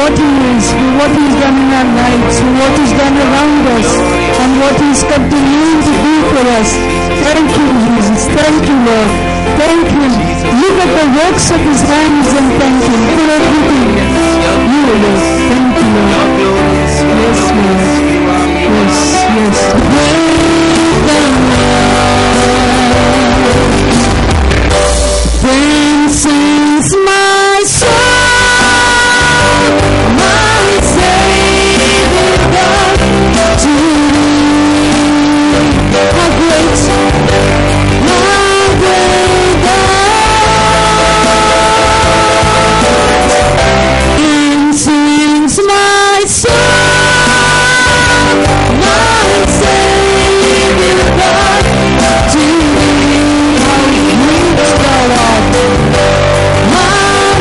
what He is, for what He's done in our lives, for what He's done around us, and what He's continuing to do for us. Thank you, Jesus. Thank you, Lord. Thank you. Look at the works of His hands and thank Him for everything. You, Lord. Thank you, Lord. Yes, Lord. Yes, yes. Then sings my soul, my Savior God, to Thee. How great God. Then sings my soul, my Savior God, to Thee. How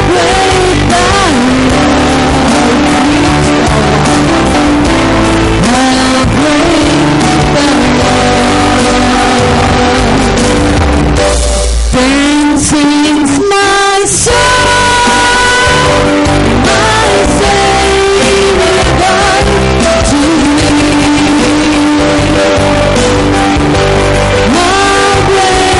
great Thou art. Sings my soul, my Savior God, to Thee. How great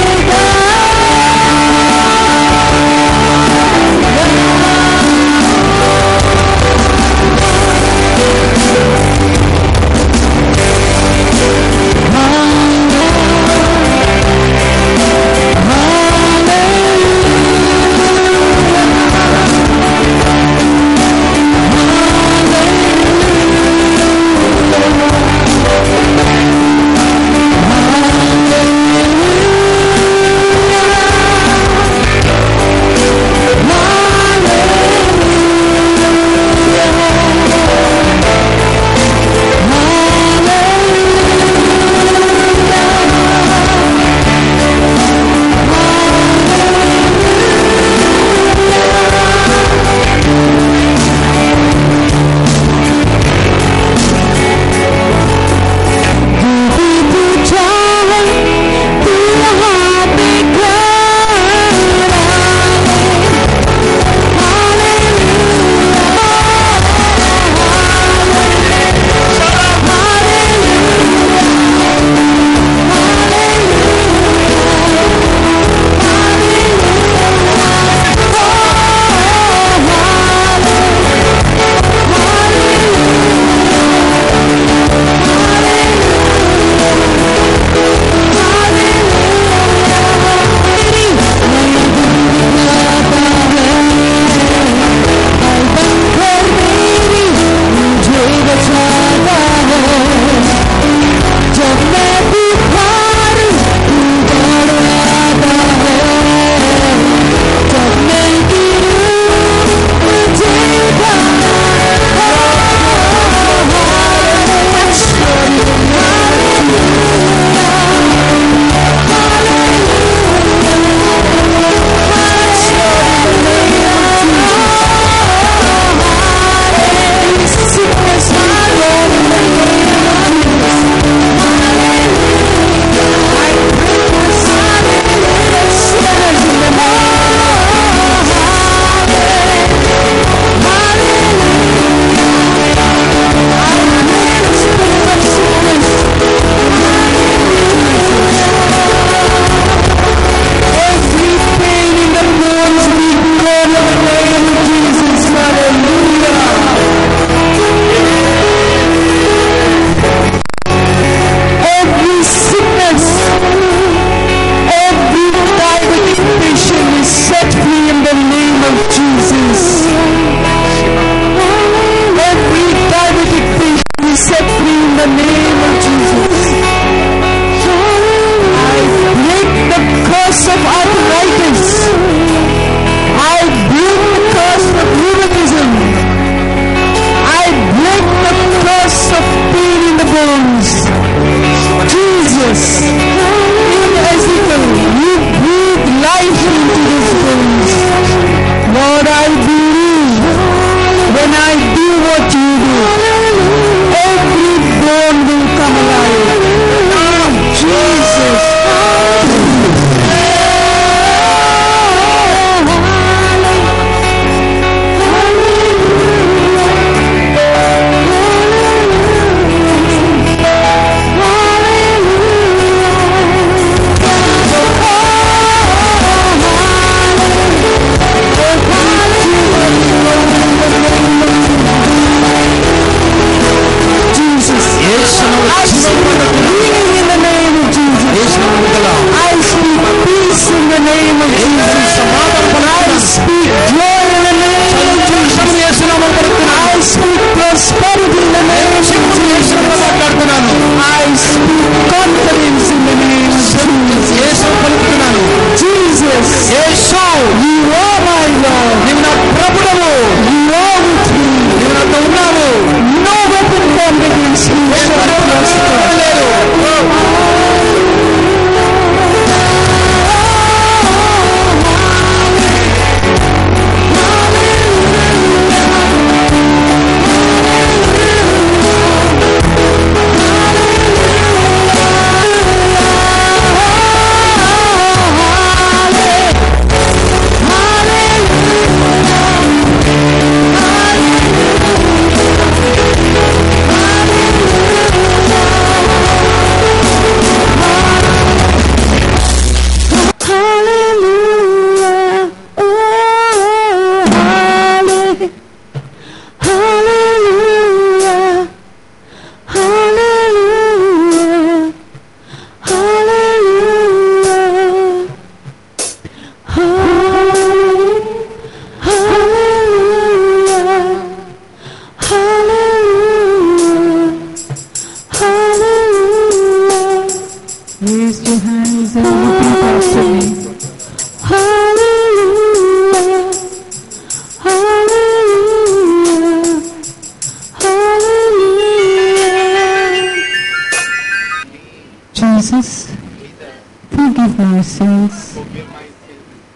sins.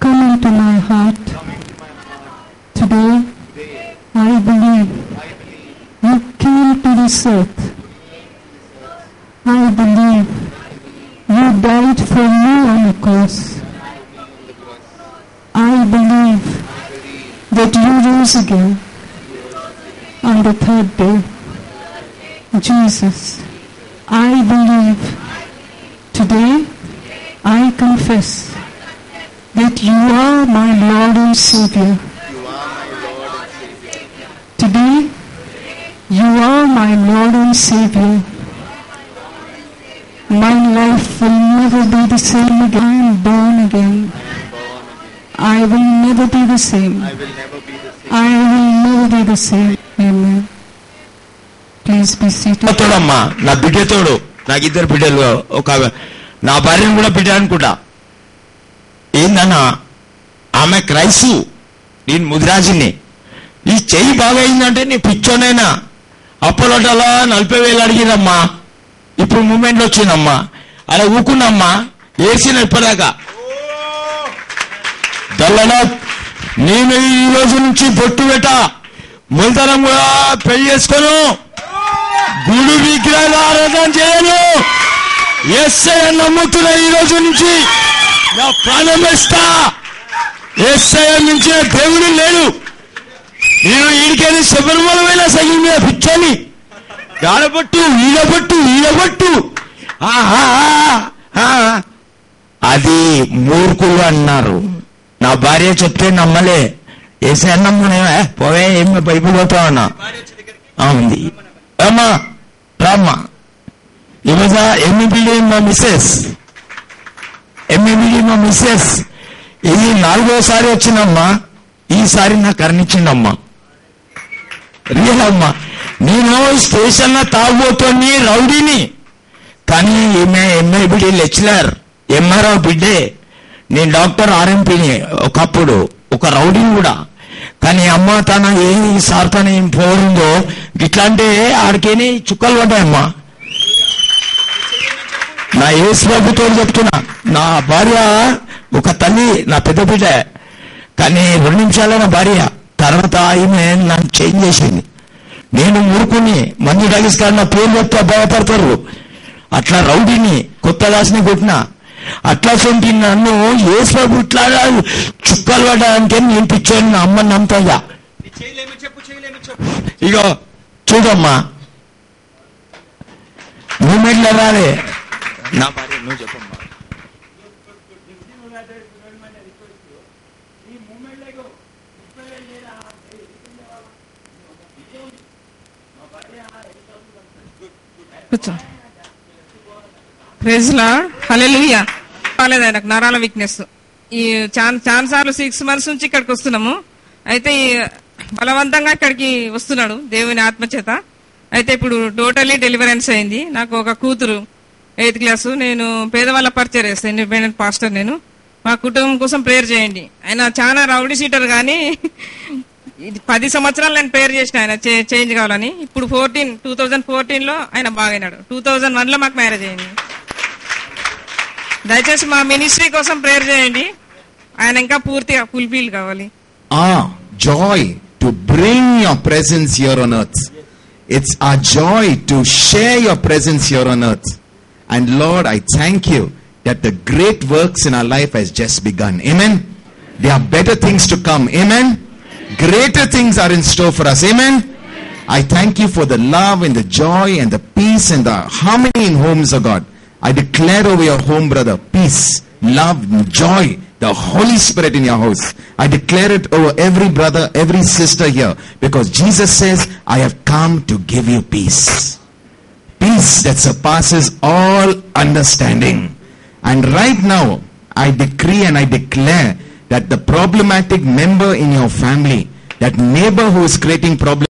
Come into my heart. Today, I believe you came to this earth. I believe you died for me on the cross. I believe that you rose again on the third day. Jesus, I believe. Today, I confess that you are my Lord and Savior. Today, you are my Lord and Savior. My life will never be the same again. I am born again. I will never be the same. I will never be the same. Amen. Please be seated. నా బిడ్డతోడు నాకు ఇద్దరు బిడ్డలు, ఒక నా భార్యను కూడా బిడ్డ అనుకుంటా. ఏందన్నా ఆమె క్రైస్తు, నేను ముదిరాజుని. ఈ చెయ్యి బాగా అయిందంటే నీ పిచ్చోనైనా అప్పలోటలా 40,000 అడిగిందమ్మా. ఇప్పుడు మూమెంట్ వచ్చిందమ్మా, అలా ఊకున్నమ్మా, ఏడ్చిన ఇప్పటిదాకా. దొల్లనా నేను ఈ రోజు నుంచి బొట్టు పెట్ట మొలతనం కూడా పెళ్లి చేసుకోను, గుడి విగ్రహాలు ఆరాధన చేయను. యేసయ్య నమ్ముతున్నా. ఈ రోజు నుంచి నా ప్రాణం ఇస్తా. యేసయ్య నుంచి దేవుడు లేడు. నేను ఈడికేది శబరిమలమైన సగి మీద పిచ్చోని గాడబట్టు ఈడబట్టు అది మూర్ఖులు అన్నారు. నా భార్య చెప్తే నమ్మలే. యేసయ్య నమ్మనే పోవే, ఏమి బైబిల్ పోతావన్నా ఉంది. అమ్మా రామ్మా, ఈరోజు ఎంఈబిడి మా మిస్సెస్ ఇది 4వసారి వచ్చిందమ్మా. ఈసారి నాకు కరుణించిందమ్మా. రియల్ అమ్మా. నేను స్టేషన్ లో తాగుబోతోని రౌడీని, కానీ ఈమె ఎంఐబిడి లెక్చరర్, ఎంఆర్ఓ బిడ్డే. నేను డాక్టర్ ఆర్ఎంపీని ఒకప్పుడు, ఒక రౌడీని కూడా. కానీ అమ్మ తన సార్ తన ఏం పోయిందో ఇట్లాంటే ఆడికేని చుక్కలు పడ్డాయమ్మా. నా యేసు ప్రభుతో చెప్తున్నా, నా భార్య ఒక తల్లి, నా పెద్ద బిడ్డ. కానీ 2 నిమిషాల నా భార్య తర్వాత ఈమె నన్ను చేంజ్ చేసింది. నేను ఊరుకుని మంది డాగిస్కారు నా పేరు చెప్తే భయపడతారు. అట్లా రౌడీని కొత్త దాసిని కొట్టిన. అట్లా సొంటి నన్ను యేసు ప్రభు ఇట్లా చుక్కలు పడ్డాలంటే నేను పిచ్చోని నా అమ్మ నమ్ముతాయా. ఇగో చూడమ్మా, మూమెంట్లో రాలే నా భార్య. నువ్వు చెప్పమ్మా. కూర్చో. ప్రైజ్ లార్డ్, హల్లెలూయా. కాలేదు ఆయనకు నరాల వీక్నెస్. ఈ చాలా సార్లు 6 months నుంచి ఇక్కడికి వస్తున్నాము. అయితే బలవంతంగా ఇక్కడికి వస్తున్నాడు దేవుని ఆత్మచేత. అయితే ఇప్పుడు టోటలీ డెలివరెన్స్ అయింది. నాకు ఒక కూతురు 8th class. నేను పేదవాళ్ళ పరిచయం చేస్తాను, ఇండిపెండెంట్ పాస్టర్. నేను మా కుటుంబం కోసం ప్రేయర్ చేయండి. ఆయన చాలా రౌడీ షీటర్, కానీ 10 సంవత్సరాలు నేను ప్రేయర్ చేసిన ఆయన చేంజ్ కావాలని. ఇప్పుడు 2014లో ఆయన బాగైనాడు. 2001లో మాకు మ్యారేజ్ అయింది. దయచేసి మా మినిస్ట్రీ కోసం ప్రేయర్ చేయండి. ఆయన ఇంకా పూర్తిగా ఫుల్ఫిల్ కావాలి. Joy to bring your presence here on earth. It's our joy to share your presence here on earth. And Lord, I thank you that the great works in our life has just begun. Amen. There are better things to come. Amen. Greater things are in store for us. Amen. I thank you for the love and the joy and the peace and the harmony in homes, oh God. I declare over your home, brother, peace, love, joy, the Holy Spirit in your house. I declare it over every brother, every sister here, because Jesus says, I have come to give you peace. Peace that surpasses all understanding. And right now, I decree and I declare that the problematic member in your family, that neighbor who is creating problems,